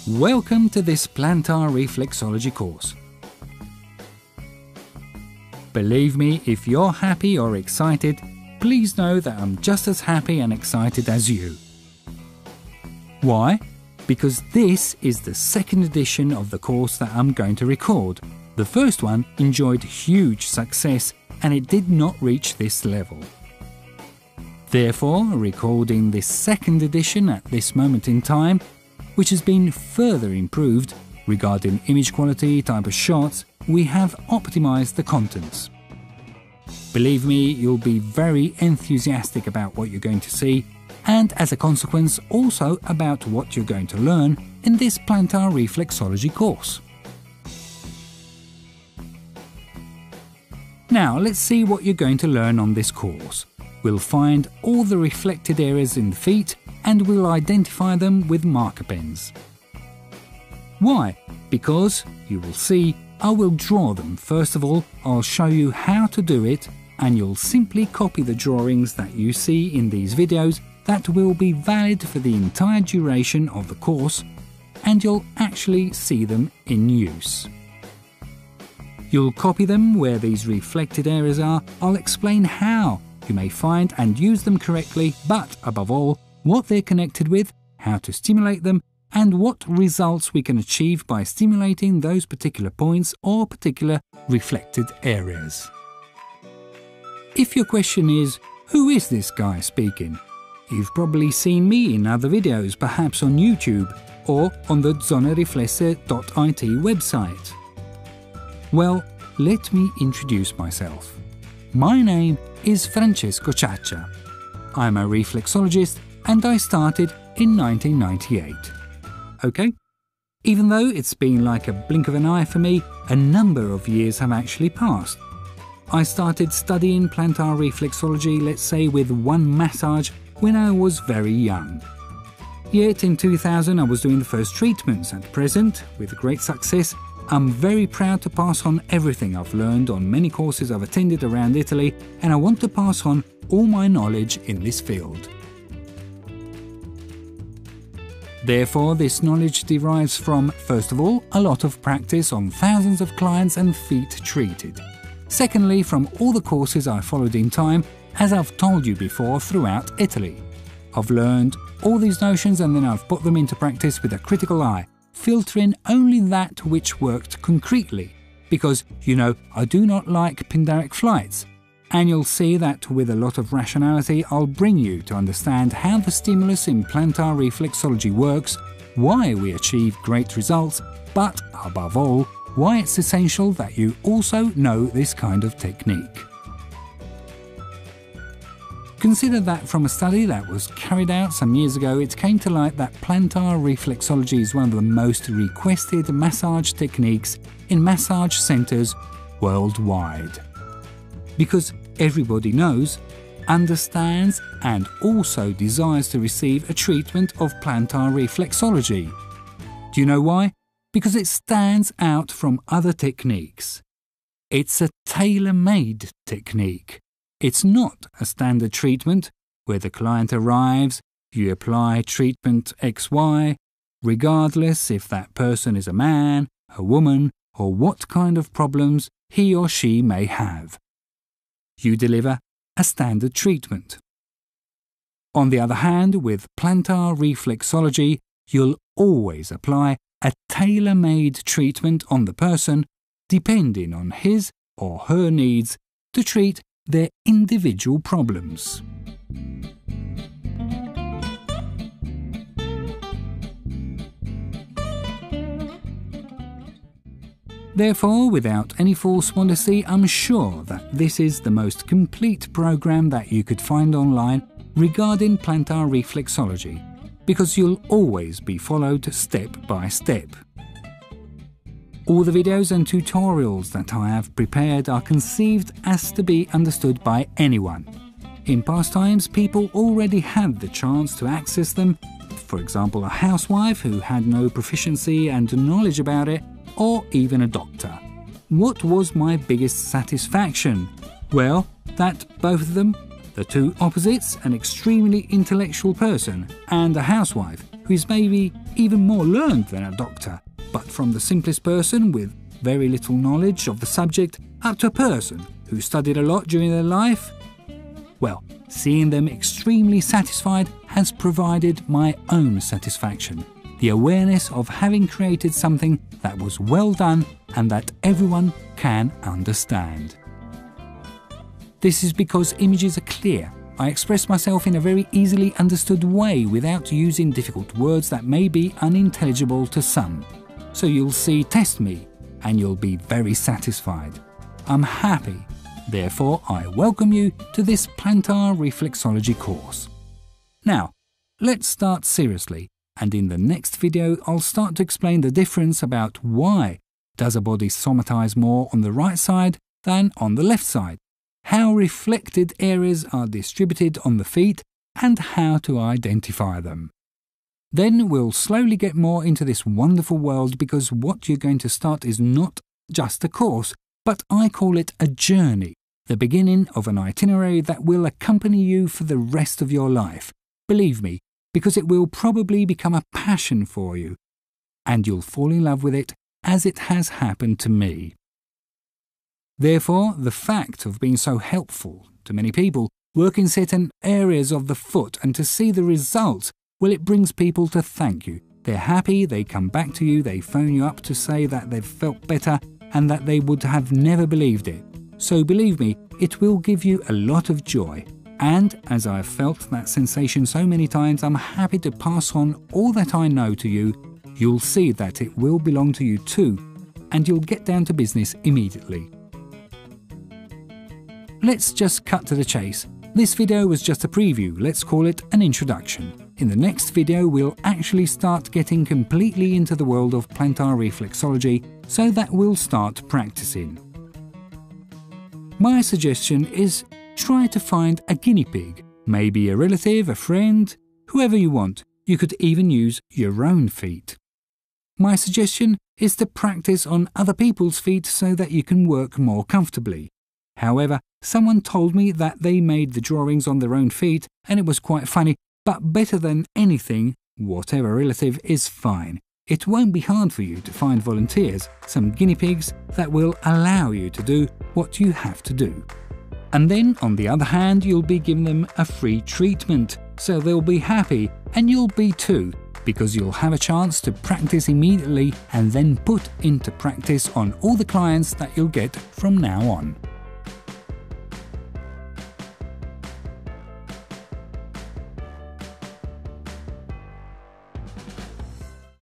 Welcome to this plantar reflexology course. Believe me, if you're happy or excited, please know that I'm just as happy and excited as you. Why? Because this is the second edition of the course that I'm going to record. The first one enjoyed huge success and it did not reach this level. Therefore, recording this second edition at this moment in time, which has been further improved regarding image quality, type of shots, we have optimized the contents. Believe me, you'll be very enthusiastic about what you're going to see and as a consequence also about what you're going to learn in this plantar reflexology course. Now let's see what you're going to learn on this course. We'll find all the reflected areas in the feet and we'll identify them with marker pens. Why? Because, you will see, I will draw them. First of all, I'll show you how to do it and you'll simply copy the drawings that you see in these videos that will be valid for the entire duration of the course and you'll actually see them in use. You'll copy them where these reflected areas are. I'll explain how you may find and use them correctly, but above all, what they're connected with, how to stimulate them, and what results we can achieve by stimulating those particular points or particular reflected areas. If your question is, who is this guy speaking? You've probably seen me in other videos, perhaps on YouTube or on the zoneriflesse.it website. Well, let me introduce myself. My name is Francesco Ciaccia. I'm a reflexologist and I started in 1998. Okay? Even though it's been like a blink of an eye for me, a number of years have actually passed. I started studying plantar reflexology, let's say with one massage, when I was very young. Yet in 2000 I was doing the first treatments. At present, with great success, I'm very proud to pass on everything I've learned on many courses I've attended around Italy, and I want to pass on all my knowledge in this field. Therefore, this knowledge derives from, first of all, a lot of practice on thousands of clients and feet treated. Secondly, from all the courses I followed in time, as I've told you before, throughout Italy. I've learned all these notions and then I've put them into practice with a critical eye, filtering only that which worked concretely, because, you know, I do not like pindaric flights. And you'll see that with a lot of rationality I'll bring you to understand how the stimulus in plantar reflexology works, why we achieve great results, but above all, why it's essential that you also know this kind of technique. Consider that from a study that was carried out some years ago, it came to light that plantar reflexology is one of the most requested massage techniques in massage centres worldwide. Because everybody knows, understands and also desires to receive a treatment of plantar reflexology. Do you know why? Because it stands out from other techniques. It's a tailor-made technique. It's not a standard treatment where the client arrives, you apply treatment XY, regardless if that person is a man, a woman, or what kind of problems he or she may have. You deliver a standard treatment. On the other hand, with plantar reflexology, you'll always apply a tailor-made treatment on the person, depending on his or her needs to treat their individual problems. Therefore, without any false modesty, I'm sure that this is the most complete program that you could find online regarding plantar reflexology, because you'll always be followed step by step. All the videos and tutorials that I have prepared are conceived as to be understood by anyone. In past times, people already had the chance to access them, for example a housewife who had no proficiency and knowledge about it, or even a doctor. What was my biggest satisfaction? Well, that both of them, the two opposites, an extremely intellectual person and a housewife who is maybe even more learned than a doctor, but from the simplest person with very little knowledge of the subject up to a person who studied a lot during their life? Well, seeing them extremely satisfied has provided my own satisfaction, the awareness of having created something that was well done and that everyone can understand. This is because images are clear. I express myself in a very easily understood way without using difficult words that may be unintelligible to some. So you'll see Test Me and you'll be very satisfied. I'm happy. Therefore, I welcome you to this plantar reflexology course. Now, let's start seriously, and in the next video I'll start to explain the difference about why does a body somatize more on the right side than on the left side, how reflected areas are distributed on the feet, and how to identify them. Then we'll slowly get more into this wonderful world, because what you're going to start is not just a course, but I call it a journey, the beginning of an itinerary that will accompany you for the rest of your life. Believe me, because it will probably become a passion for you, and you'll fall in love with it as it has happened to me. Therefore, the fact of being so helpful to many people, work in certain areas of the foot and to see the results, well, it brings people to thank you. They're happy, they come back to you, they phone you up to say that they've felt better and that they would have never believed it. So believe me, it will give you a lot of joy. And as I've felt that sensation so many times, I'm happy to pass on all that I know to you. You'll see that it will belong to you too, and you'll get down to business immediately. Let's just cut to the chase. This video was just a preview, let's call it an introduction. In the next video we'll actually start getting completely into the world of plantar reflexology, so that we'll start practicing. My suggestion is try to find a guinea pig, maybe a relative, a friend, whoever you want. You could even use your own feet. My suggestion is to practice on other people's feet so that you can work more comfortably. However, someone told me that they made the drawings on their own feet and it was quite funny, but better than anything, whatever relative is fine. It won't be hard for you to find volunteers, some guinea pigs that will allow you to do what you have to do. And then, on the other hand, you'll be giving them a free treatment, so they'll be happy, and you'll be too, because you'll have a chance to practice immediately and then put into practice on all the clients that you'll get from now on.